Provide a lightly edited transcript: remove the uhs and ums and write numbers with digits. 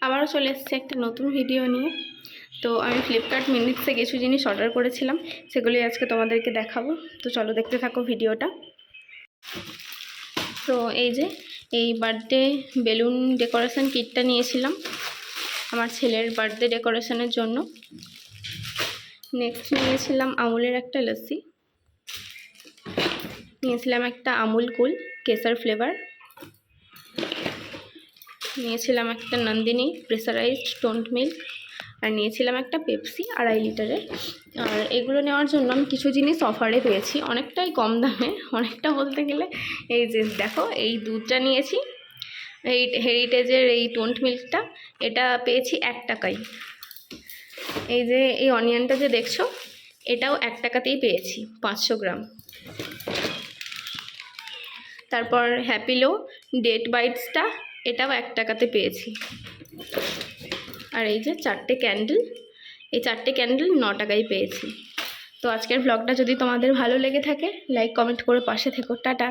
আবারও চলে এসেছে একটা নতুন ভিডিও নিয়ে। তো আমি ফ্লিপকার্ট মিনিটসে কিছু জিনিস অর্ডার করেছিলাম, সেগুলি আজকে তোমাদেরকে দেখাবো। তো চলো দেখতে থাকো ভিডিওটা। তো এই যে এই বার্থডে বেলুন ডেকোরেশন কিটটা নিয়েছিলাম আমার ছেলের বার্থডে ডেকোরেশনের জন্য। নেক্সট নিয়েছিলাম আমুলের একটা লস্যি, নিয়েছিলাম একটা আমুল কুল কেসার ফ্লেভার, নিয়েছিলাম একটা নন্দিনী প্রেসারাইজড টোন্ড মিল্ক, আর নিয়েছিলাম একটা পেপসি 2.5 লিটারের। আর এগুলো নেওয়ার জন্য আমি কিছু জিনিস অফারে পেয়েছি, অনেকটাই কম দামে। অনেকটা বলতে গেলে এই যে দেখো, এই দুধটা নিয়েছি, এই হেরিটেজের এই টোন্ড মিল্কটা, এটা পেয়েছি 1 টাকায়। এই যে এই অনিয়নটা যে দেখছো, এটাও 1 টাকাতেই পেয়েছি 500 গ্রাম। তারপর হ্যাপিলো ডেট বাইটসটা, এটাও 1 টাকাতে পেয়েছি। আর এই যে 4টে ক্যান্ডেল, এই 4টে ক্যান্ডেল 9 টাকায় পেয়েছি। তো আজকের ব্লগটা যদি তোমাদের ভালো লেগে থাকে, লাইক কমেন্ট করে পাশে থেকো। টাটা।